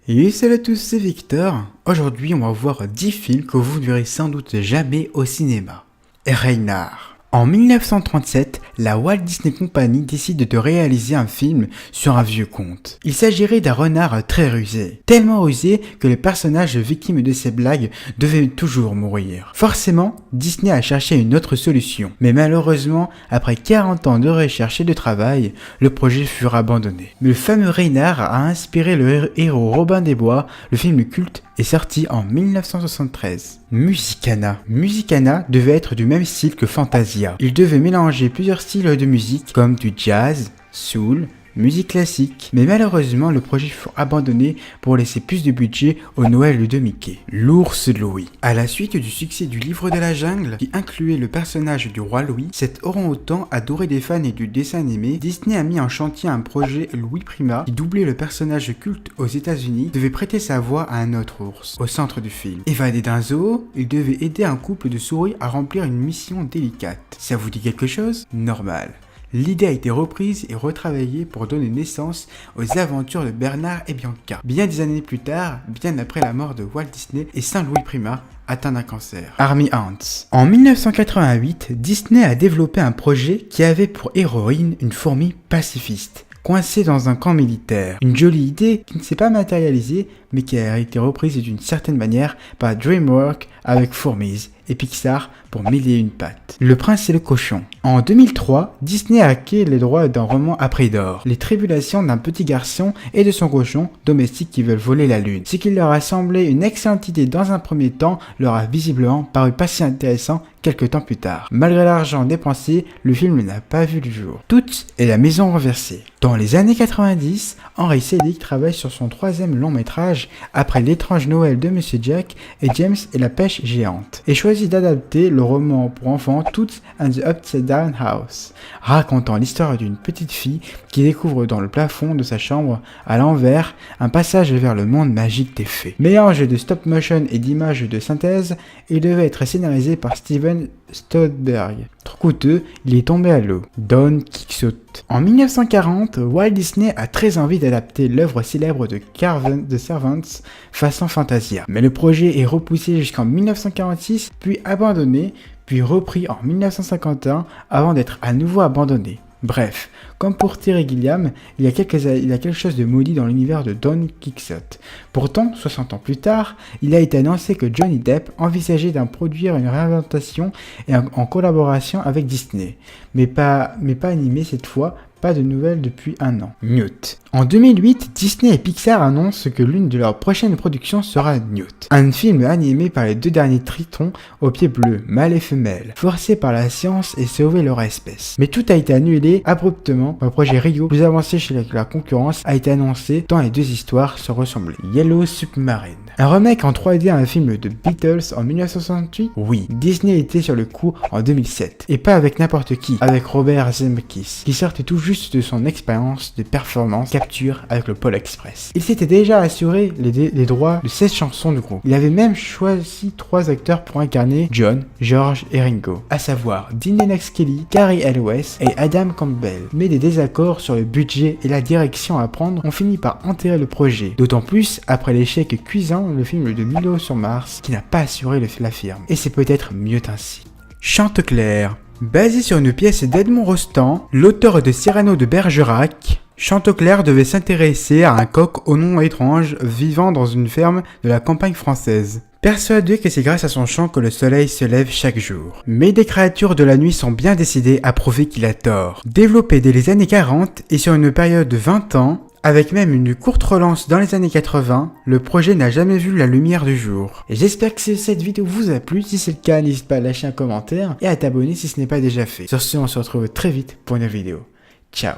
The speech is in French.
Et salut à tous, c'est Victor. Aujourd'hui, on va voir 10 films que vous ne verrez sans doute jamais au cinéma. Reynard. En 1937, la Walt Disney Company décide de réaliser un film sur un vieux conte. Il s'agirait d'un renard très rusé, tellement rusé que le personnage victime de ses blagues devait toujours mourir. Forcément, Disney a cherché une autre solution, mais malheureusement, après 40 ans de recherche et de travail, le projet fut abandonné. Mais le fameux Reynard a inspiré le héros Robin des Bois. Le film culte est sorti en 1973. Musicana. Musicana devait être du même style que Fantasia. Il devait mélanger plusieurs styles de musique comme du jazz, soul, musique classique, mais malheureusement le projet fut abandonné pour laisser plus de budget au Noël de Mickey. L'ours Louis. À la suite du succès du livre de la jungle, qui incluait le personnage du roi Louis, cet orang-outan adoré des fans et du dessin animé, Disney a mis en chantier un projet Louis Prima qui doublait le personnage culte aux États-Unis, devait prêter sa voix à un autre ours. Au centre du film, évadé d'un zoo, il devait aider un couple de souris à remplir une mission délicate. Ça vous dit quelque chose? Normal. L'idée a été reprise et retravaillée pour donner naissance aux aventures de Bernard et Bianca. Bien des années plus tard, bien après la mort de Walt Disney et Saint Louis Prima, atteint d'un cancer. Army Ants. En 1988, Disney a développé un projet qui avait pour héroïne une fourmi pacifiste, coincée dans un camp militaire. Une jolie idée qui ne s'est pas matérialisée, mais qui a été reprise d'une certaine manière par DreamWorks avec Fourmise et Pixar pour Mille et une pattes. Le prince et le cochon. En 2003, Disney a acquis les droits d'un roman à prix d'or. Les tribulations d'un petit garçon et de son cochon domestique qui veulent voler la lune. Ce qui leur a semblé une excellente idée dans un premier temps leur a visiblement paru pas si intéressant quelques temps plus tard. Malgré l'argent dépensé, le film n'a pas vu le jour. Toute est la maison renversée. Dans les années 90, Henry Selick travaille sur son troisième long métrage après l'étrange Noël de Monsieur Jack et James et la pêche géante, et choisit d'adapter le roman pour enfants Toots and the Upside Down House, racontant l'histoire d'une petite fille qui découvre dans le plafond de sa chambre à l'envers un passage vers le monde magique des fées. Mélange de stop motion et d'images de synthèse, il devait être scénarisé par Steven Soderbergh. Trop coûteux, il est tombé à l'eau. Don Quixote. En 1940, Walt Disney a très envie d'adapter l'œuvre célèbre de Carven the Servants façon Fantasia. Mais le projet est repoussé jusqu'en 1946, puis abandonné, puis repris en 1951 avant d'être à nouveau abandonné. Bref, comme pour Terry Gilliam, il y a quelque chose de maudit dans l'univers de Don Quixote. Pourtant, 60 ans plus tard, il a été annoncé que Johnny Depp envisageait d'en produire une réinventation et en collaboration avec Disney. Mais pas animé cette fois. Pas de nouvelles depuis un an. Newt. En 2008, Disney et Pixar annoncent que l'une de leurs prochaines productions sera Newt, un film animé par les deux derniers tritons aux pieds bleus, mâle et femelle, forcés par la science et sauver leur espèce. Mais tout a été annulé abruptement. Le projet Rio, plus avancé chez la concurrence, a été annoncé tant les deux histoires se ressemblaient. Yellow Submarine. Un remake en 3D à un film de Beatles en 1968? Oui, Disney était sur le coup en 2007. Et pas avec n'importe qui, avec Robert Zemeckis, qui sortait tout juste de son expérience de performance capture avec le Pôle Express. Il s'était déjà assuré les droits de 16 chansons du groupe. Il avait même choisi 3 acteurs pour incarner John, George et Ringo, à savoir Dean Lennox Kelly, Cary Elwes et Adam Campbell. Mais des désaccords sur le budget et la direction à prendre ont fini par enterrer le projet. D'autant plus après l'échec cuisant le film de Milo sur Mars qui n'a pas assuré la firme. Et c'est peut-être mieux ainsi. Chanteclair. Basé sur une pièce d'Edmond Rostand, l'auteur de Cyrano de Bergerac, Chanteclair devait s'intéresser à un coq au nom étrange vivant dans une ferme de la campagne française. Persuadé que c'est grâce à son chant que le soleil se lève chaque jour. Mais des créatures de la nuit sont bien décidées à prouver qu'il a tort. Développé dès les années 40 et sur une période de 20 ans, avec même une courte relance dans les années 80, le projet n'a jamais vu la lumière du jour. Et j'espère que cette vidéo vous a plu. Si c'est le cas, n'hésite pas à lâcher un commentaire et à t'abonner si ce n'est pas déjà fait. Sur ce, on se retrouve très vite pour une vidéo. Ciao.